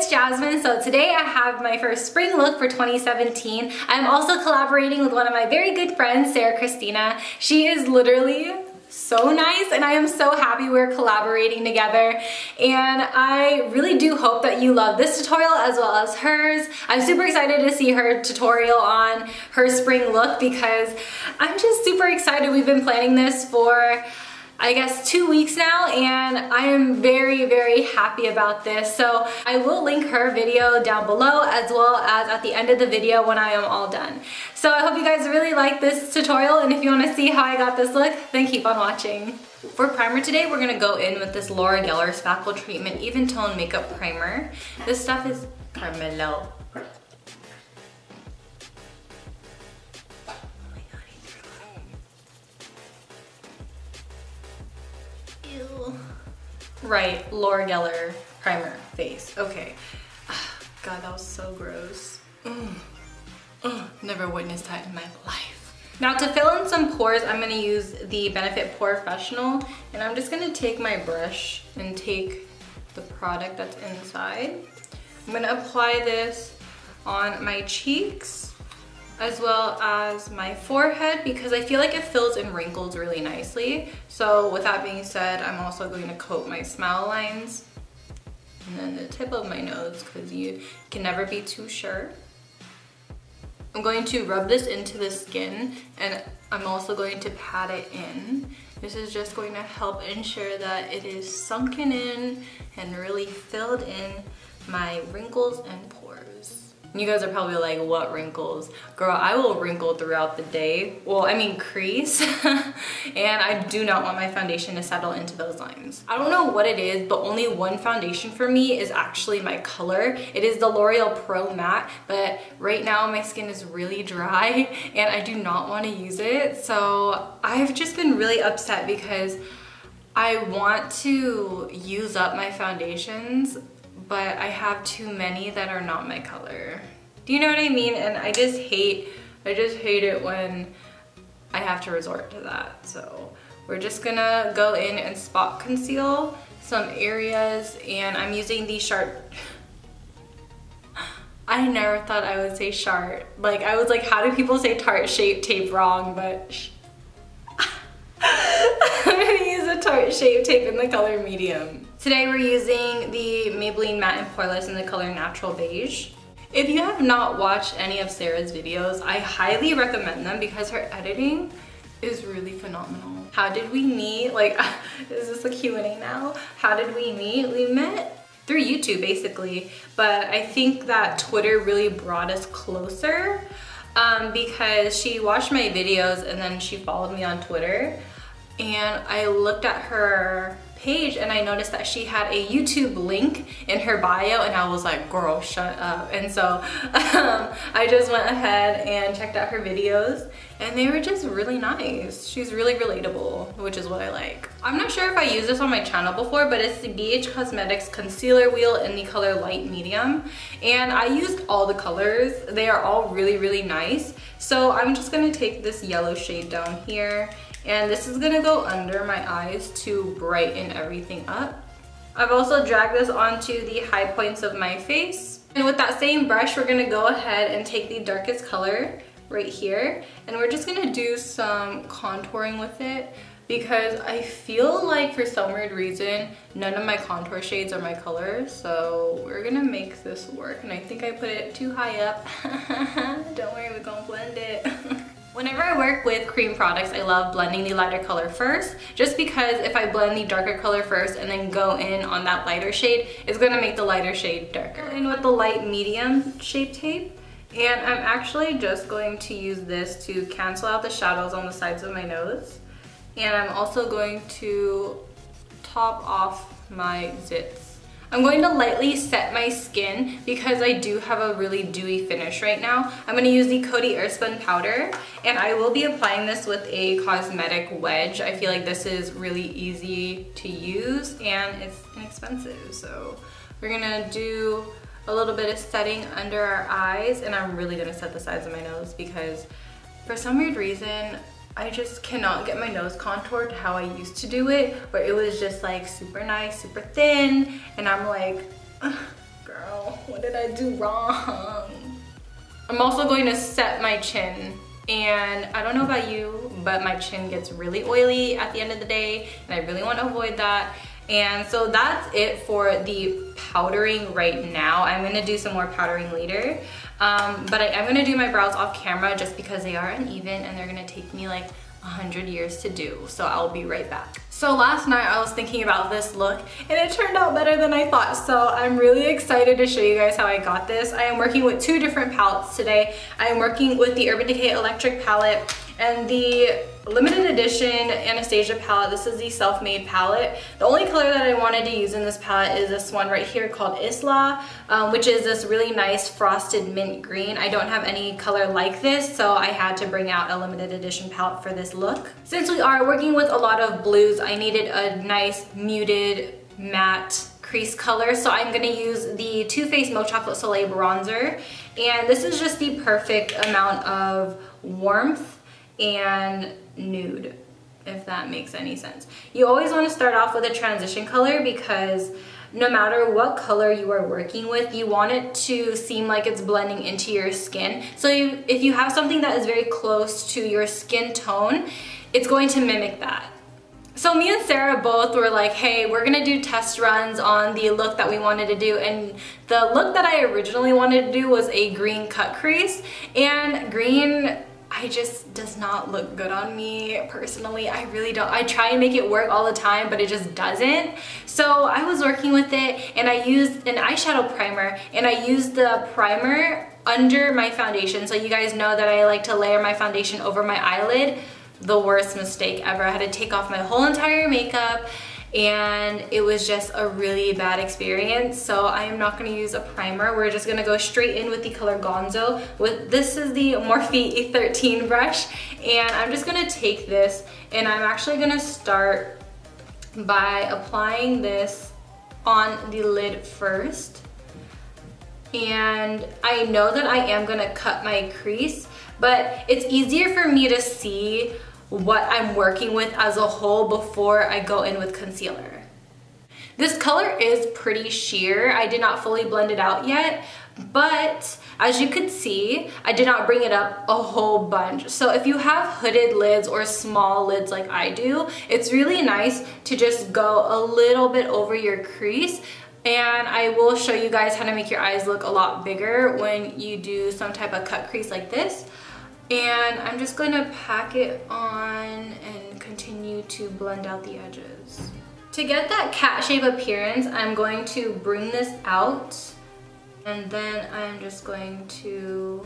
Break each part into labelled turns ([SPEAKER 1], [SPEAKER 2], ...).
[SPEAKER 1] it's Jasmine. So today I have my first spring look for 2017. I'm also collaborating with one of my very good friends, Kristina. She is literally so nice and I am so happy we're collaborating together, and I really do hope that you love this tutorial as well as hers. I'm super excited to see her tutorial on her spring look because I'm just super excited. We've been planning this for I guess 2 weeks now, and I am very, very happy about this. So I will link her video down below as well as at the end of the video when I am all done. So I hope you guys really like this tutorial, and if you want to see how I got this look, then keep on watching. For primer today, we're going to go in with this Laura Geller Spackle Treatment Even Tone Makeup Primer. This stuff is Carmelo. Right, Laura Geller primer face. Okay. God, that was so gross. Never witnessed that in my life. Now to fill in some pores, I'm gonna use the Benefit Porefessional, and I'm just gonna take my brush and take the product that's inside. I'm gonna apply this on my cheeks as well as my forehead because I feel like it fills in wrinkles really nicely. So with that being said, I'm also going to coat my smile lines and then the tip of my nose because you can never be too sure. I'm going to rub this into the skin, and I'm also going to pat it in. This is just going to help ensure that it is sunken in and really filled in my wrinkles and pores. You guys are probably like, what wrinkles? Girl, I will wrinkle throughout the day. Well, I mean crease. And I do not want my foundation to settle into those lines. I don't know what it is, but only one foundation for me is actually my color. It is the L'Oreal Pro Matte, but right now my skin is really dry and I do not want to use it. So I've just been really upset because I want to use up my foundations, but I have too many that are not my color. Do you know what I mean? And I just hate it when I have to resort to that. So we're just gonna go in and spot conceal some areas, and I'm using the sharp. I never thought I would say Sharp. Like I was like, how do people say Tarte Shape Tape wrong? But I'm gonna use a Tarte Shape Tape in the color medium. Today we're using the Maybelline Matte and Poreless in the color Natural Beige. If you have not watched any of Sarah's videos, I highly recommend them because her editing is really phenomenal. How did we meet? Like, is this a Q&A now? How did we meet? We met through YouTube basically, but I think that Twitter really brought us closer because she watched my videos and then she followed me on Twitter, and I looked at her page and I noticed that she had a YouTube link in her bio, and I was like, girl, shut up. And so I just went ahead and checked out her videos, and they were just really nice. She's really relatable, which is what I like. I'm not sure if I used this on my channel before, but it's the BH Cosmetics Concealer Wheel in the color Light Medium, and I used all the colors. They are all really, really nice. So I'm just gonna take this yellow shade down here, and this is gonna go under my eyes to brighten everything up. I've also dragged this onto the high points of my face. And with that same brush, we're gonna go ahead and take the darkest color right here, and we're just gonna do some contouring with it because I feel like for some weird reason, none of my contour shades are my color. So we're gonna make this work, and I think I put it too high up. Don't worry, we're gonna blend it. Whenever I work with cream products, I love blending the lighter color first, just because if I blend the darker color first and then go in on that lighter shade, it's gonna make the lighter shade darker. In with the light medium Shape Tape, and I'm actually just going to use this to cancel out the shadows on the sides of my nose. And I'm also going to top off my zits. I'm going to lightly set my skin because I do have a really dewy finish right now. I'm going to use the Coty Airspun powder, and I will be applying this with a cosmetic wedge. I feel like this is really easy to use and it's inexpensive. So we're going to do a little bit of setting under our eyes, and I'm really going to set the sides of my nose because for some weird reason, I just cannot get my nose contoured how I used to do it, where it was just like super nice, super thin, and I'm like, girl, girl. What did I do wrong? I'm also going to set my chin. And I don't know about you, but my chin gets really oily at the end of the day, and I really want to avoid that. And so that's it for the powdering right now. I'm going to do some more powdering later. But I'm going to do my brows off camera just because they are uneven and they're going to take me like 100 years to do. So I'll be right back. So last night I was thinking about this look and it turned out better than I thought. So I'm really excited to show you guys how I got this. I am working with two different palettes today. I am working with the Urban Decay Electric palette and the limited edition Anastasia palette. This is the self-made palette. The only color that I wanted to use in this palette is this one right here called Isla, which is this really nice frosted mint green. I don't have any color like this, so I had to bring out a limited edition palette for this look. Since we are working with a lot of blues, I needed a nice muted matte crease color, so I'm gonna use the Too Faced Milk Chocolate Soleil bronzer, and this is just the perfect amount of warmth and nude, if that makes any sense. You always want to start off with a transition color because no matter what color you are working with, you want it to seem like it's blending into your skin. So if you have something that is very close to your skin tone, it's going to mimic that. So me and Sarah both were like, hey, we're gonna do test runs on the look that we wanted to do, and the look that I originally wanted to do was a green cut crease, and green just does not look good on me personally. I really don't. I try and make it work all the time, but it just doesn't. So I was working with it and I used an eyeshadow primer, and I used the primer under my foundation. So you guys know that I like to layer my foundation over my eyelid. The worst mistake ever. I had to take off my whole entire makeup and it was just a really bad experience. So I am not going to use a primer. We're just going to go straight in with the color Gonzo. This is the Morphe E13 brush, and I'm just going to take this and I'm actually going to start by applying this on the lid first. And I know that I am going to cut my crease, but it's easier for me to see what I'm working with as a whole before I go in with concealer. This color is pretty sheer. I did not fully blend it out yet, but as you could see, I did not bring it up a whole bunch. So if you have hooded lids or small lids like I do, it's really nice to just go a little bit over your crease. And I will show you guys how to make your eyes look a lot bigger when you do some type of cut crease like this. And I'm just going to pack it on and continue to blend out the edges. To get that cat shape appearance, I'm going to bring this out, and then I'm just going to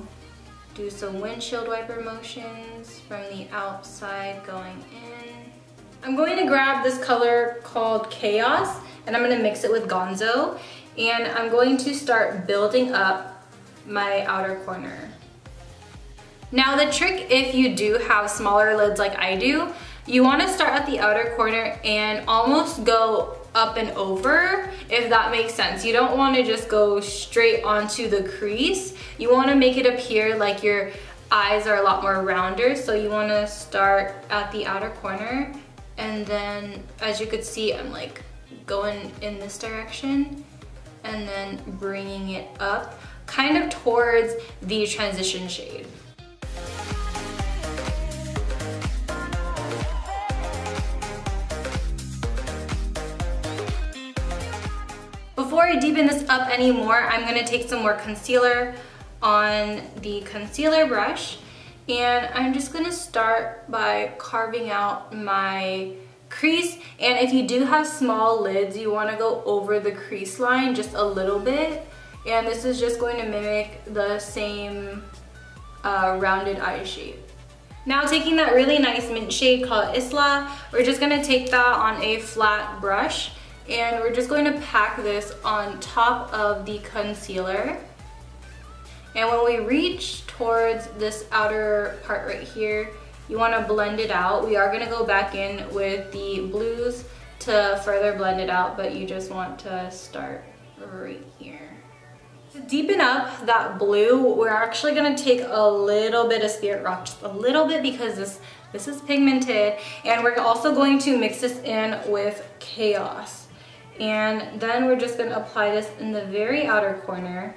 [SPEAKER 1] do some windshield wiper motions from the outside going in. I'm going to grab this color called Chaos, and I'm going to mix it with Gonzo, and I'm going to start building up my outer corner. Now the trick, if you do have smaller lids like I do, you want to start at the outer corner and almost go up and over, if that makes sense. You don't want to just go straight onto the crease. You want to make it appear like your eyes are a lot more rounder, so you want to start at the outer corner, and then as you could see, I'm like going in this direction and then bringing it up kind of towards the transition shade. Before I deepen this up anymore, I'm going to take some more concealer on the concealer brush, and I'm just going to start by carving out my crease. And if you do have small lids, you want to go over the crease line just a little bit, and this is just going to mimic the same rounded eye shape. Now taking that really nice mint shade called Isla, we're just going to take that on a flat brush, and we're just going to pack this on top of the concealer. And when we reach towards this outer part right here, you want to blend it out. We are going to go back in with the blues to further blend it out, but you just want to start right here. To deepen up that blue, we're actually going to take a little bit of Spirit Rock, just a little bit, because this is pigmented, and we're also going to mix this in with Chaos. And then we're just gonna apply this in the very outer corner.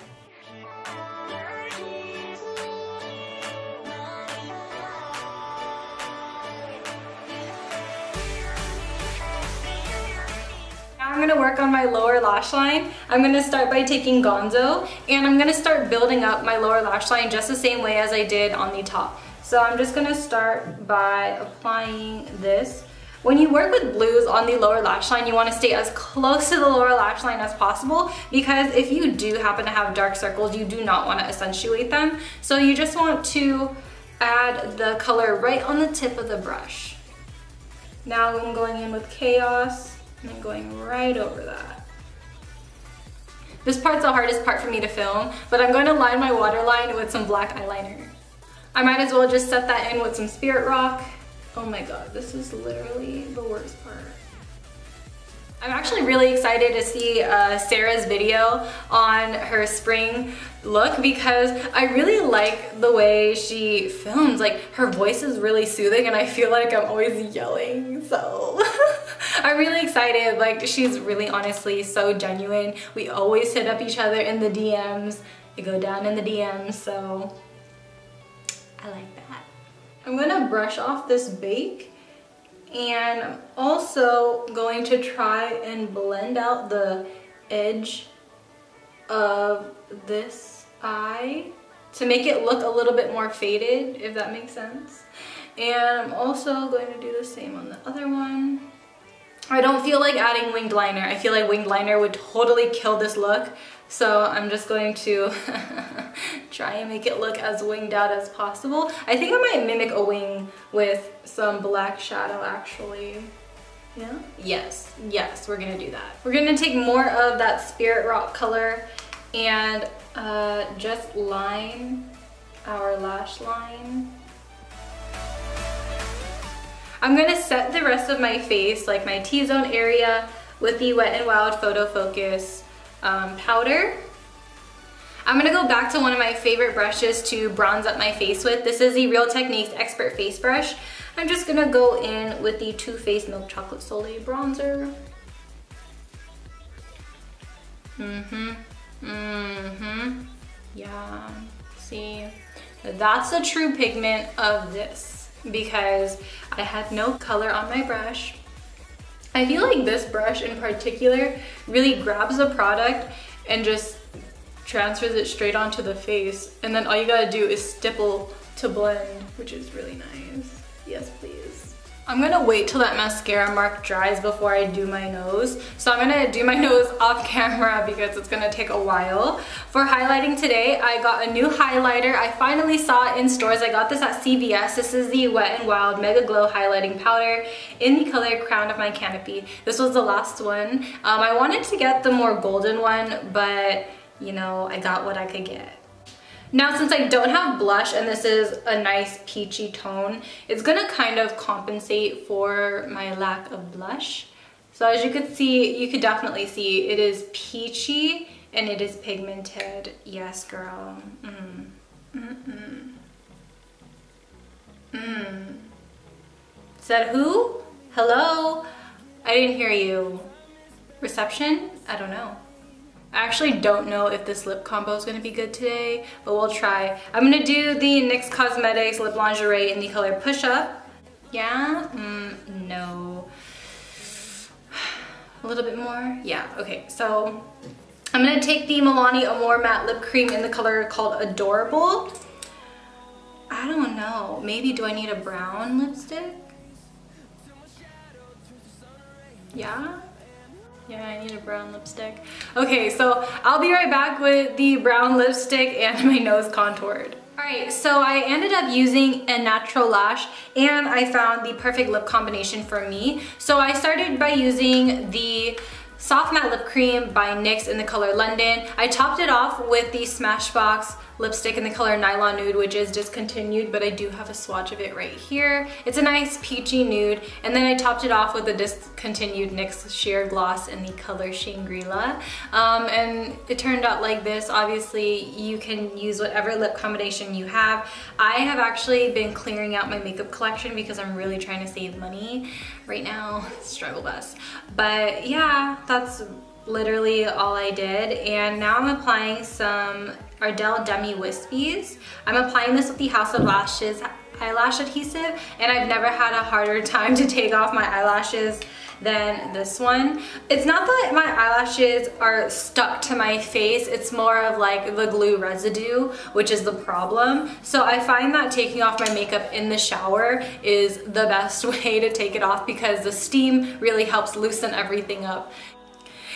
[SPEAKER 1] I'm gonna work on my lower lash line. I'm gonna start by taking Gonzo, and I'm gonna start building up my lower lash line just the same way as I did on the top. So I'm just gonna start by applying this. When you work with blues on the lower lash line, you wanna stay as close to the lower lash line as possible, because if you do happen to have dark circles, you do not wanna accentuate them. So you just want to add the color right on the tip of the brush. Now I'm going in with Chaos. And I'm going right over that. This part's the hardest part for me to film, but I'm going to line my waterline with some black eyeliner. I might as well just set that in with some Spirit Rock. Oh my god, this is literally the worst part. I'm actually really excited to see Sarah's video on her spring look, because I really like the way she films. Like, her voice is really soothing and I feel like I'm always yelling, so I'm really excited. Like, she's really honestly so genuine. We always hit up each other in the DMs. I go down in the DMs, so I like that. I'm gonna brush off this bake. And I'm also going to try and blend out the edge of this eye to make it look a little bit more faded, if that makes sense. And I'm also going to do the same on the other one. I don't feel like adding winged liner. I feel like winged liner would totally kill this look. So I'm just going to try and make it look as winged out as possible. I think I might mimic a wing with some black shadow actually. Yeah? Yes, we're gonna do that. We're gonna take more of that Spirit Rock color and just line our lash line. I'm gonna set the rest of my face, like my T-zone area, with the Wet n Wild Photofocus powder. I'm gonna go back to one of my favorite brushes to bronze up my face with. This is the Real Techniques Expert Face Brush. I'm just gonna go in with the Too Faced Milk Chocolate Soleil bronzer. Yeah, see, that's the true pigment of this, because I had no color on my brush. I feel like this brush in particular really grabs the product and just transfers it straight onto the face, and then all you gotta do is stipple to blend, which is really nice. Yes, please. I'm gonna wait till that mascara mark dries before I do my nose. So I'm gonna do my nose off camera because it's gonna take a while. For highlighting today, I got a new highlighter. I finally saw it in stores. I got this at CVS. This is the Wet n Wild Megaglo highlighting powder in the color Crown of My Canopy. This was the last one. I wanted to get the more golden one, but you know, I got what I could get. Now, since I don't have blush and this is a nice peachy tone, it's gonna kind of compensate for my lack of blush. So as you could see, you could definitely see it is peachy and it is pigmented. Yes, girl. Said who? Hello? I didn't hear you. Reception? I don't know. I actually don't know if this lip combo is going to be good today, but we'll try. I'm going to do the NYX Cosmetics Lip Lingerie in the color Push Up. Yeah? No. A little bit more? Yeah, okay. So I'm going to take the Milani Amore Matte Lip Cream in the color called Adorable. I don't know. Maybe do I need a brown lipstick? Yeah? Yeah, I need a brown lipstick. Okay, so I'll be right back with the brown lipstick and my nose contoured. Alright, so I ended up using a natural lash and I found the perfect lip combination for me. So I started by using the Soft Matte Lip Cream by NYX in the color London. I topped it off with the Smashbox lipstick in the color Nylon Nude, which is discontinued, but I do have a swatch of it right here. It's a nice peachy nude, and then I topped it off with a discontinued NYX Sheer Gloss in the color Shangrila. And it turned out like this. Obviously, you can use whatever lip combination you have. I have actually been clearing out my makeup collection because I'm really trying to save money right now. Struggle bus. But yeah, that's literally all I did. And now I'm applying some Ardell Demi Wispies. I'm applying this with the House of Lashes eyelash adhesive, and I've never had a harder time to take off my eyelashes than this one. It's not that my eyelashes are stuck to my face, it's more of like the glue residue, which is the problem. So I find that taking off my makeup in the shower is the best way to take it off because the steam really helps loosen everything up.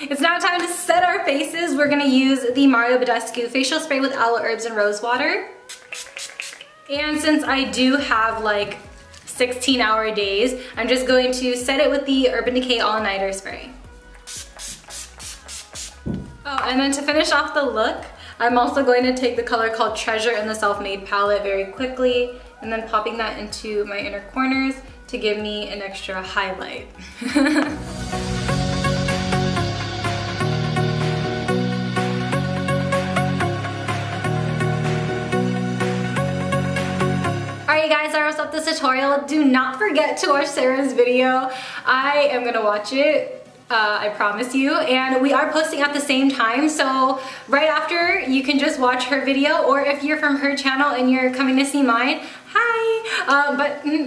[SPEAKER 1] It's now time to set our faces. We're gonna use the Badescu facial spray with aloe herbs and rose water. And since I do have like 16-hour days, I'm just going to set it with the Urban Decay All-Nighter Spray. Oh, and then to finish off the look, I'm also going to take the color called Treasure in the Self-Made palette very quickly, and then popping that into my inner corners to give me an extra highlight. Alright guys, I wrapped up this tutorial. Do not forget to watch Sarah's video. I am gonna watch it, I promise you, and we are posting at the same time, so right after you can just watch her video, or if you're from her channel and you're coming to see mine, hi!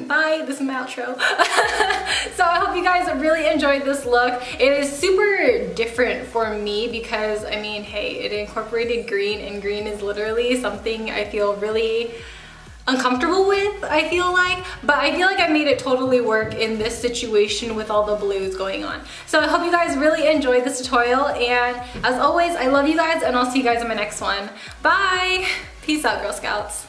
[SPEAKER 1] Bye, this is my outro. So I hope you guys really enjoyed this look. It is super different for me because, I mean, hey, it incorporated green, and green is literally something I feel really uncomfortable with, I feel like, but I feel like I made it totally work in this situation with all the blues going on. So I hope you guys really enjoyed this tutorial, and as always, I love you guys, and I'll see you guys in my next one. Bye! Peace out, Girl Scouts.